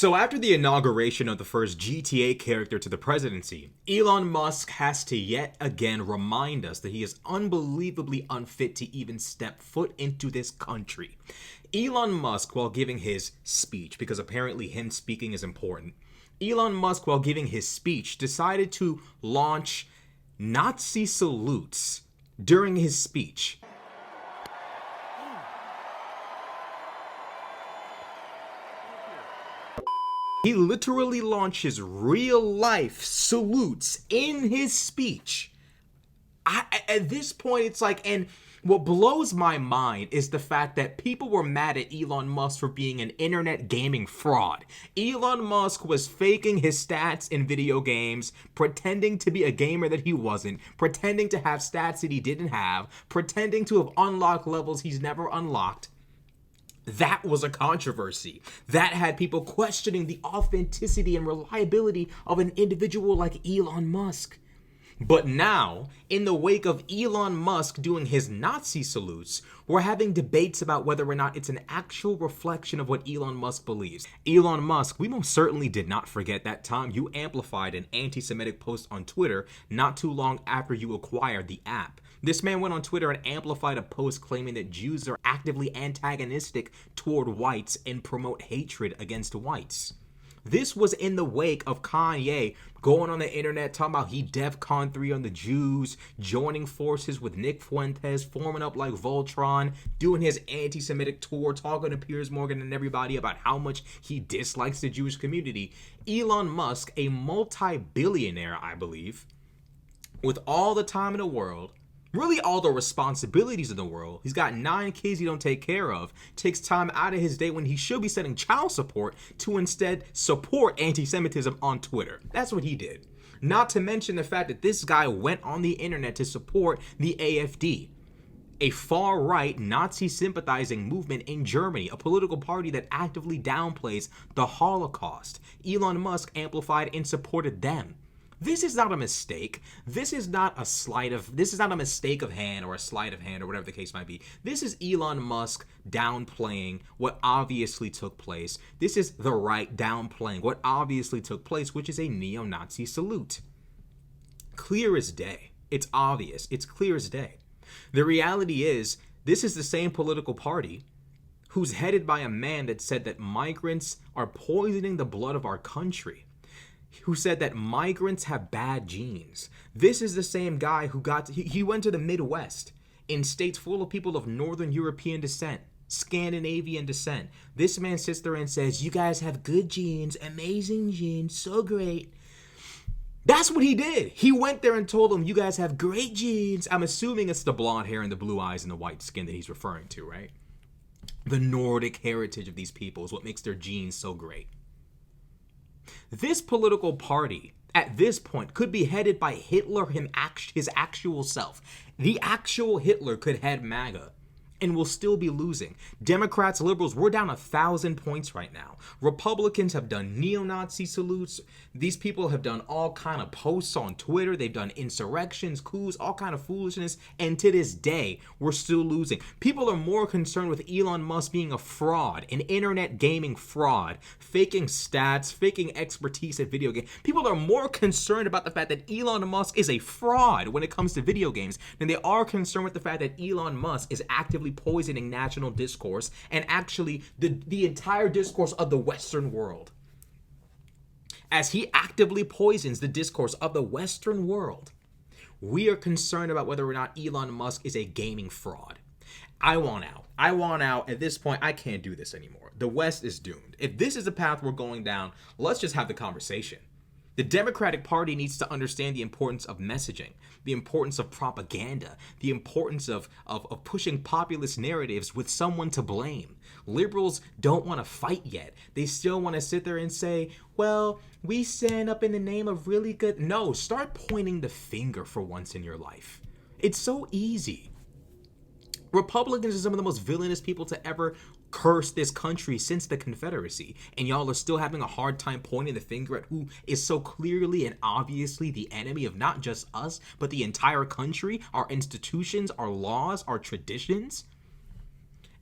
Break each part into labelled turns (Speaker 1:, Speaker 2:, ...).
Speaker 1: So after the inauguration of the first GTA character to the presidency, Elon Musk has to yet again remind us that he is unbelievably unfit to even step foot into this country. Elon Musk, while giving his speech, because apparently him speaking is important, Elon Musk, while giving his speech, decided to launch Nazi salutes during his speech. He literally launches real-life salutes in his speech. At this point, it's like, and what blows my mind is the fact that people were mad at Elon Musk for being an internet gaming fraud. Elon Musk was faking his stats in video games, pretending to be a gamer that he wasn't, pretending to have stats that he didn't have, pretending to have unlocked levels he's never unlocked. That was a controversy. That had people questioning the authenticity and reliability of an individual like Elon Musk. But now, in the wake of Elon Musk doing his Nazi salutes, we're having debates about whether or not it's an actual reflection of what Elon Musk believes. Elon Musk, we most certainly did not forget that time you amplified an anti-Semitic post on Twitter not too long after you acquired the app. This man went on Twitter and amplified a post claiming that Jews are actively antagonistic toward whites and promote hatred against whites. This was in the wake of Kanye going on the internet talking about he DEFCON 3 on the Jews, joining forces with Nick Fuentes, forming up like Voltron, doing his anti-Semitic tour, talking to Piers Morgan and everybody about how much he dislikes the Jewish community. Elon Musk, a multi-billionaire, I believe, with all the time in the world, really all the responsibilities in the world. He's got 9 kids he don't take care of. Takes time out of his day when he should be sending child support to instead support anti-Semitism on Twitter. That's what he did. Not to mention the fact that this guy went on the internet to support the AfD, a far-right Nazi sympathizing movement in Germany, a political party that actively downplays the Holocaust. Elon Musk amplified and supported them. This is not a mistake. This is not a mistake of hand or a sleight of hand or whatever the case might be. This is Elon Musk downplaying what obviously took place. This is the right downplaying what obviously took place, which is a neo-Nazi salute. Clear as day. It's obvious. It's clear as day. The reality is, this is the same political party who's headed by a man that said that migrants are poisoning the blood of our country, who said that migrants have bad genes. This is the same guy who he went to the Midwest in states full of people of Northern European descent, Scandinavian descent. This man sits there and says, you guys have good genes, amazing genes, so great. That's what he did. He went there and told them, you guys have great genes. I'm assuming it's the blonde hair and the blue eyes and the white skin that he's referring to, right? The Nordic heritage of these people is what makes their genes so great. This political party, at this point, could be headed by Hitler, his actual self. The actual Hitler could head MAGA and will still be losing. Democrats, liberals, we're down 1,000 points right now. Republicans have done neo-Nazi salutes. These people have done all kind of posts on Twitter. They've done insurrections, coups, all kind of foolishness. And to this day, we're still losing. People are more concerned with Elon Musk being a fraud, an internet gaming fraud, faking stats, faking expertise at video games. People are more concerned about the fact that Elon Musk is a fraud when it comes to video games than they are concerned with the fact that Elon Musk is actively poisoning national discourse and actually the entire discourse of the Western world. As he actively poisons the discourse of the Western world, we are concerned about whether or not Elon Musk is a gaming fraud. I want out. I want out. At this point, I can't do this anymore. The West is doomed. If this is the path we're going down, let's just have the conversation. The Democratic Party needs to understand the importance of messaging, the importance of propaganda, the importance of pushing populist narratives with someone to blame. Liberals don't want to fight yet. They still want to sit there and say, well, we stand up in the name of really good. No, start pointing the finger for once in your life. It's so easy. Republicans are some of the most villainous people to ever curse this country since the Confederacy, and y'all are still having a hard time pointing the finger at who is so clearly and obviously the enemy of not just us, but the entire country, our institutions, our laws, our traditions.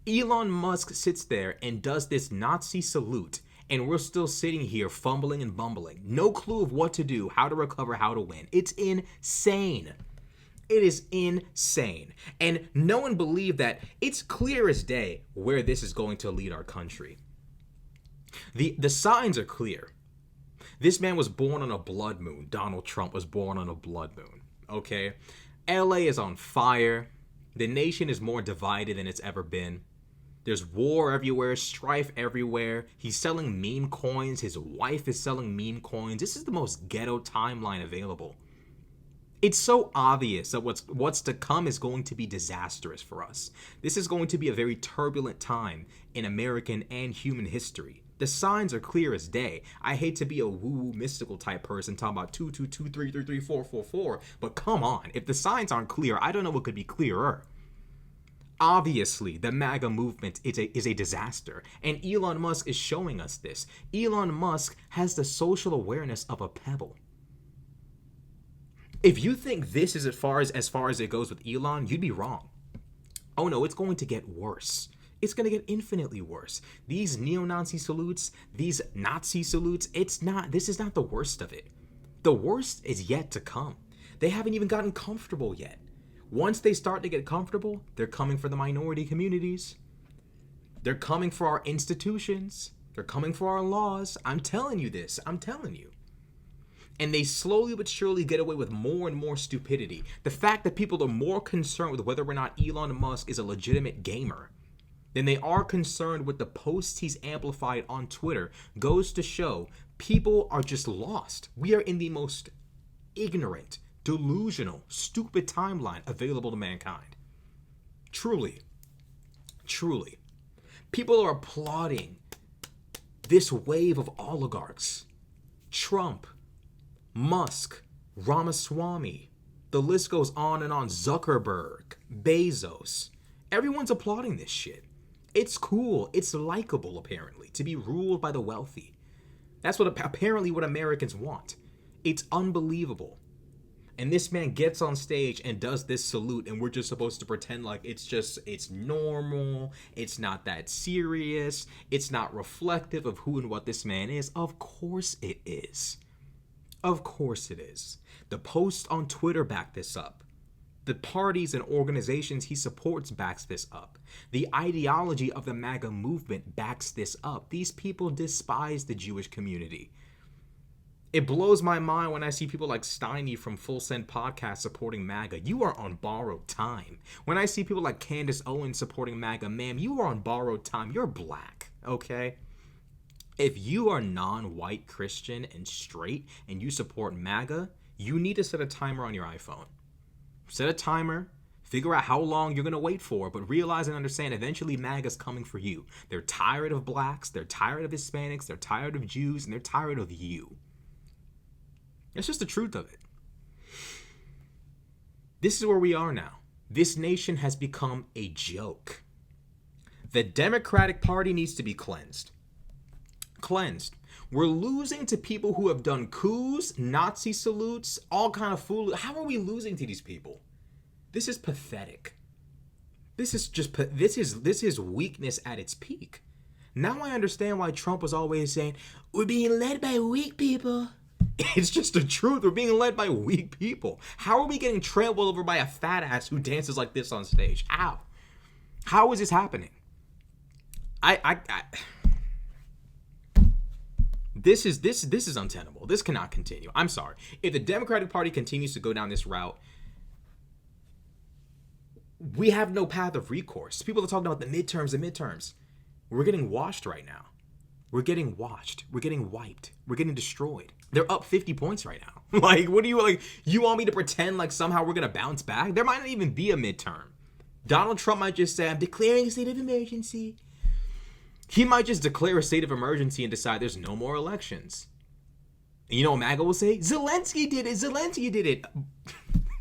Speaker 1: Elon Musk sits there and does this Nazi salute And we're still sitting here fumbling and bumbling. No clue of what to do, how to recover, how to win. It's insane. It is insane. And no one believed that. It's clear as day where this is going to lead our country. The signs are clear. This man was born on a blood moon. Donald Trump was born on a blood moon. Okay? LA is on fire. The nation is more divided than it's ever been. There's war everywhere, strife everywhere. He's selling meme coins. His wife is selling meme coins. This is the most ghetto timeline available. It's so obvious that what's to come is going to be disastrous for us. This is going to be a very turbulent time in American and human history. The signs are clear as day. I hate to be a woo-woo mystical type person talking about 2, 2, 2, 3, 3, 3, 4, 4, 4, but come on. If the signs aren't clear, I don't know what could be clearer. Obviously, the MAGA movement is a disaster, and Elon Musk is showing us this. Elon Musk has the social awareness of a pebble. If you think this is as far as it goes with Elon, you'd be wrong. Oh no, it's going to get worse. It's going to get infinitely worse. These neo-Nazi salutes, these Nazi salutes, this is not the worst of it. The worst is yet to come. They haven't even gotten comfortable yet. Once they start to get comfortable, they're coming for the minority communities. They're coming for our institutions. They're coming for our laws. I'm telling you this. I'm telling you. And they slowly but surely get away with more and more stupidity. The fact that people are more concerned with whether or not Elon Musk is a legitimate gamer than they are concerned with the posts he's amplified on Twitter goes to show people are just lost. We are in the most ignorant, delusional, stupid timeline available to mankind. Truly. Truly. People are applauding this wave of oligarchs. Trump, Musk, Ramaswamy, the list goes on and on. Zuckerberg, Bezos. Everyone's applauding this shit. It's cool. It's likable, apparently, to be ruled by the wealthy. That's apparently what Americans want. It's unbelievable. And this man gets on stage and does this salute, and we're just supposed to pretend like it's normal, it's not that serious, it's not reflective of who and what this man is. Of course it is. Of course it is. The posts on Twitter back this up. The parties and organizations he supports backs this up. The ideology of the MAGA movement backs this up. These people despise the Jewish community. It blows my mind when I see people like Steiny from Full Send Podcast supporting MAGA. You are on borrowed time. When I see people like Candace Owens supporting MAGA, ma'am, you are on borrowed time. You're black, okay? If you are non-white Christian and straight and you support MAGA, you need to set a timer on your iPhone. Set a timer, figure out how long you're going to wait for, but realize and understand eventually MAGA's coming for you. They're tired of blacks, they're tired of Hispanics, they're tired of Jews, and they're tired of you. It's just the truth of it. This is where we are now. This nation has become a joke. The Democratic Party needs to be cleansed. Cleansed. We're losing to people who have done coups, Nazi salutes, all kind of fool. How are we losing to these people? This is pathetic. This is weakness at its peak. Now I understand why Trump was always saying, we're being led by weak people. It's just the truth. We're being led by weak people. How are we getting trampled over by a fat ass who dances like this on stage? How? How is this happening? This is untenable. This cannot continue. I'm sorry. If the Democratic Party continues to go down this route, we have no path of recourse. People are talking about the midterms. We're getting washed right now. We're getting washed. We're getting wiped. We're getting destroyed. They're up 50 points right now. Like, what do you, like, you want me to pretend like somehow we're going to bounce back? There might not even be a midterm. Donald Trump might just say, I'm declaring a state of emergency. He might just declare a state of emergency and decide there's no more elections. And you know what MAGA will say? Zelensky did it. Zelensky did it.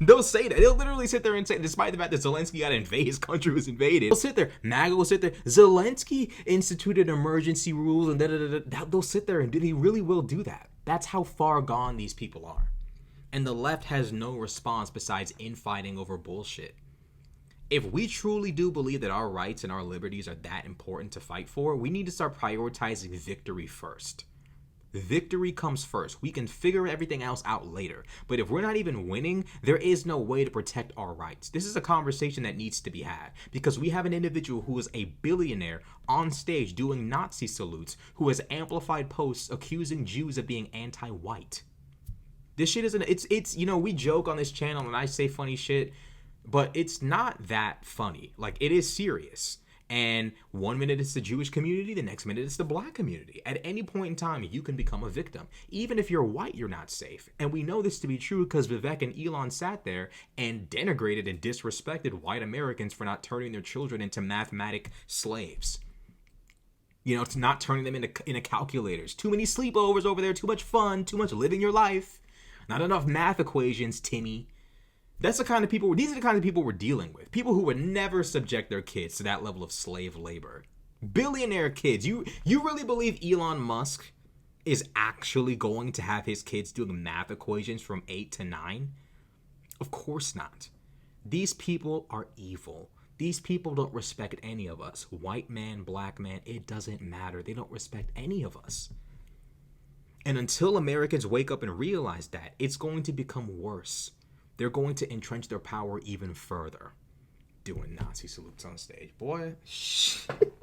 Speaker 1: They'll say that. They'll literally sit there and say, despite the fact that Zelensky got invaded, his country was invaded. They'll sit there. MAGA will sit there. Zelensky instituted emergency rules and da-da-da-da. They'll sit there and he really will do that. That's how far gone these people are. And the left has no response besides infighting over bullshit. If we truly do believe that our rights and our liberties are that important to fight for, we need to start prioritizing victory first. Victory comes first. We can figure everything else out later. But if we're not even winning, there is no way to protect our rights. This is a conversation that needs to be had, because we have an individual who is a billionaire on stage doing Nazi salutes, who has amplified posts accusing Jews of being anti-white. This shit isn't, it's, we joke on this channel and I say funny shit, but it's not that funny. Like, it is serious. And 1 minute it's the Jewish community, the next minute it's the black community. At any point in time, you can become a victim. Even if you're white, you're not safe. And we know this to be true because Vivek and Elon sat there and denigrated and disrespected white Americans for not turning their children into mathematic slaves. It's not turning them into calculators. Too many sleepovers over there, too much fun, too much living your life. Not enough math equations, Timmy. These are the kind of people we're dealing with. People who would never subject their kids to that level of slave labor. Billionaire kids. You really believe Elon Musk is actually going to have his kids doing math equations from 8 to 9? Of course not. These people are evil. These people don't respect any of us. White man, black man, it doesn't matter. They don't respect any of us. And until Americans wake up and realize that, it's going to become worse. They're going to entrench their power even further. Doing Nazi salutes on stage. Boy, shit.